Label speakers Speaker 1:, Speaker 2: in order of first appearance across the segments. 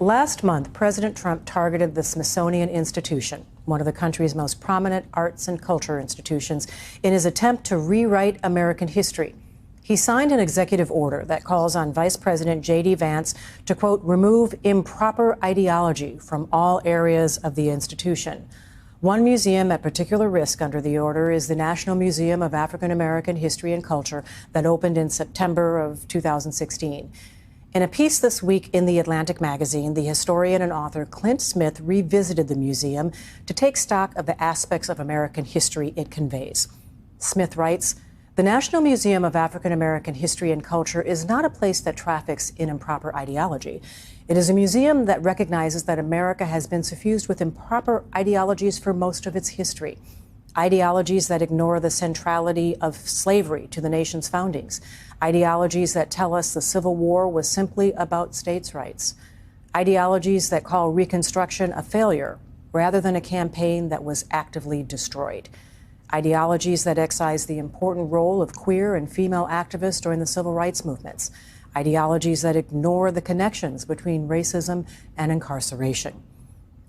Speaker 1: Last month, President Trump targeted the Smithsonian Institution, one of the country's most prominent arts and culture institutions, in his attempt to rewrite American history. He signed an executive order that calls on Vice President J.D. Vance to, quote, remove improper ideology from all areas of the institution. One museum at particular risk under the order is the National Museum of African American History and Culture that opened in September of 2016. In a piece this week in The Atlantic magazine, the historian and author Clint Smith revisited the museum to take stock of the aspects of American history it conveys. Smith writes, the National Museum of African American History and Culture is not a place that traffics in improper ideology. It is a museum that recognizes that America has been suffused with improper ideologies for most of its history. Ideologies that ignore the centrality of slavery to the nation's foundings. Ideologies that tell us the Civil War was simply about states' rights. Ideologies that call Reconstruction a failure rather than a campaign that was actively destroyed. Ideologies that excise the important role of queer and female activists during the civil rights movements. Ideologies that ignore the connections between racism and incarceration.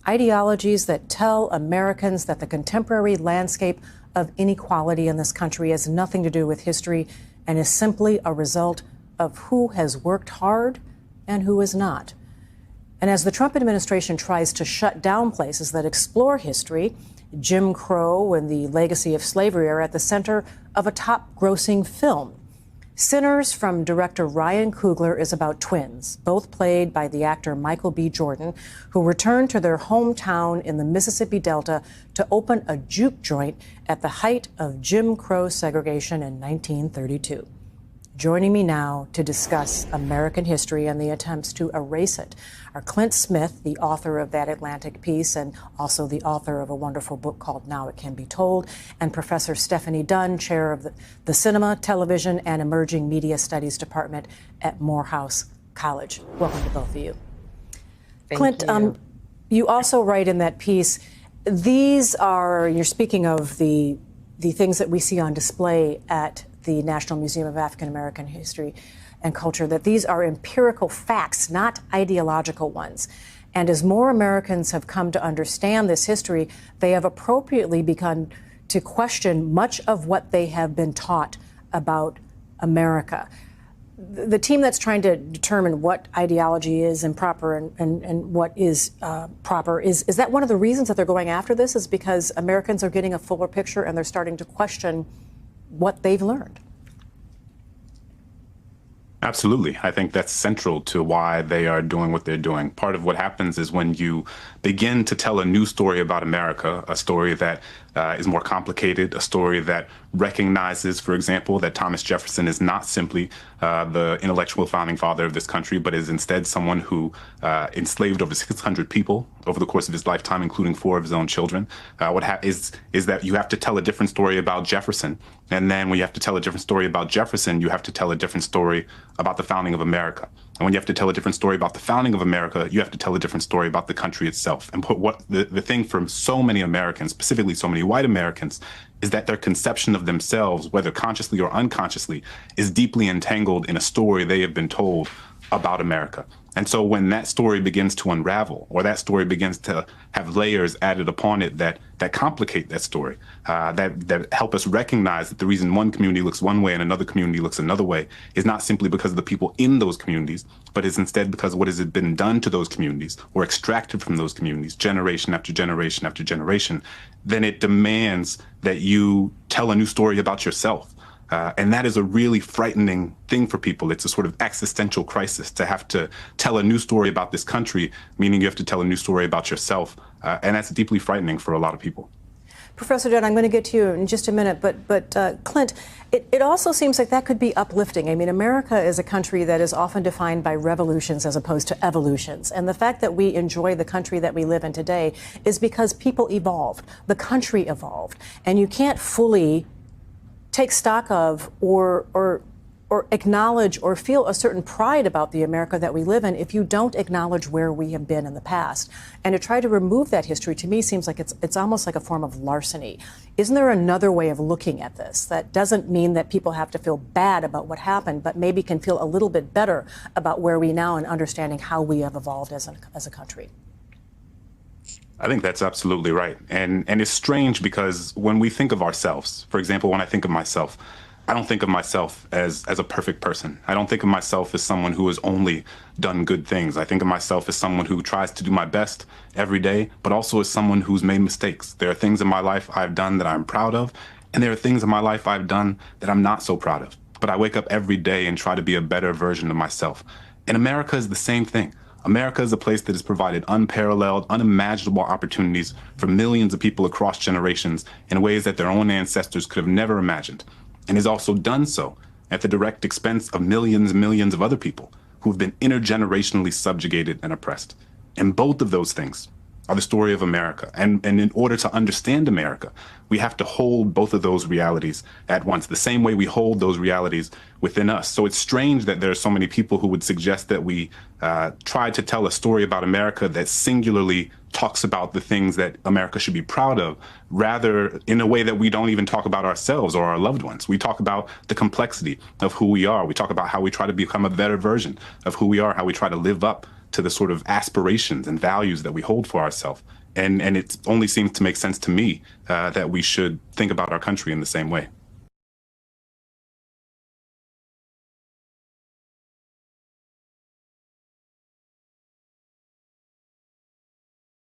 Speaker 1: Ideologies that tell Americans that the contemporary landscape of inequality in this country has nothing to do with history and is simply a result of who has worked hard and who has not. And as the Trump administration tries to shut down places that explore history, Jim Crow and the legacy of slavery are at the center of a top-grossing film. Sinners from director Ryan Coogler is about twins, both played by the actor Michael B. Jordan, who returned to their hometown in the Mississippi Delta to open a juke joint at the height of Jim Crow segregation in 1932. Joining me now to discuss American history and the attempts to erase it are Clint Smith, the author of that Atlantic piece and also the author of a wonderful book called Now It Can Be Told, and Professor Stephanie Dunn, chair of the Cinema, Television, and Emerging Media Studies Department at Morehouse College. Welcome to both of you. Clint, you also write in that piece, these are, you're speaking of the things that we see on display at the National Museum of African American History and Culture, that these are empirical facts, not ideological ones. And as more Americans have come to understand this history, they have appropriately begun to question much of what they have been taught about America. The team that's trying to determine what ideology is improper and what is proper, is that one of the reasons that they're going after this, is because Americans are getting a fuller picture and they're starting to question what they've learned?
Speaker 2: Absolutely. I think that's central to why they are doing what they're doing. Part of what happens is when you begin to tell a new story about America, a story that is more complicated, a story that recognizes, for example, that Thomas Jefferson is not simply the intellectual founding father of this country, but is instead someone who enslaved over 600 people over the course of his lifetime, including 4 of his own children. Is that you have to tell a different story about Jefferson. And then when you have to tell a different story about Jefferson, you have to tell a different story about the founding of America. And when you have to tell a different story about the founding of America, you have to tell a different story about the country itself. And what the thing for so many Americans, specifically so many white Americans, is that their conception of themselves, whether consciously or unconsciously, is deeply entangled in a story they have been told about America. And so when that story begins to unravel, or that story begins to have layers added upon it that complicate that story, that help us recognize that the reason one community looks one way and another community looks another way is not simply because of the people in those communities, but is instead because of what has been done to those communities or extracted from those communities generation after generation after generation, then it demands that you tell a new story about yourself. And that is a really frightening thing for people. It's a sort of existential crisis to have to tell a new story about this country, meaning you have to tell a new story about yourself. And that's deeply frightening for a lot of people.
Speaker 1: Professor Dunn, I'm going to get to you in just a minute, but Clint, it also seems like that could be uplifting. I mean, America is a country that is often defined by revolutions as opposed to evolutions. And the fact that we enjoy the country that we live in today is because people evolved, the country evolved, and you can't fully take stock of or or acknowledge or feel a certain pride about the America that we live in if you don't acknowledge where we have been in the past. And to try to remove that history, to me, seems like it's almost like a form of larceny. Isn't there another way of looking at this that doesn't mean that people have to feel bad about what happened, but maybe can feel a little bit better about where we now and understanding how we have evolved as a country?
Speaker 2: I think that's absolutely right. And it's strange because when we think of ourselves, for example, when I think of myself, I don't think of myself as a perfect person. I don't think of myself as someone who has only done good things. I think of myself as someone who tries to do my best every day, but also as someone who's made mistakes. There are things in my life I've done that I'm proud of, and there are things in my life I've done that I'm not so proud of. But I wake up every day and try to be a better version of myself. And America is the same thing. America is a place that has provided unparalleled, unimaginable opportunities for millions of people across generations in ways that their own ancestors could have never imagined, and has also done so at the direct expense of millions and millions of other people who have been intergenerationally subjugated and oppressed. And both of those things are the story of America. And in order to understand America, we have to hold both of those realities at once, the same way we hold those realities within us. So it's strange that there are so many people who would suggest that we try to tell a story about America that singularly talks about the things that America should be proud of, rather in a way that we don't even talk about ourselves or our loved ones. We talk about the complexity of who we are. We talk about how we try to become a better version of who we are, how we try to live up to the sort of aspirations and values that we hold for ourselves. And it only seems to make sense to me that we should think about our country in the same way.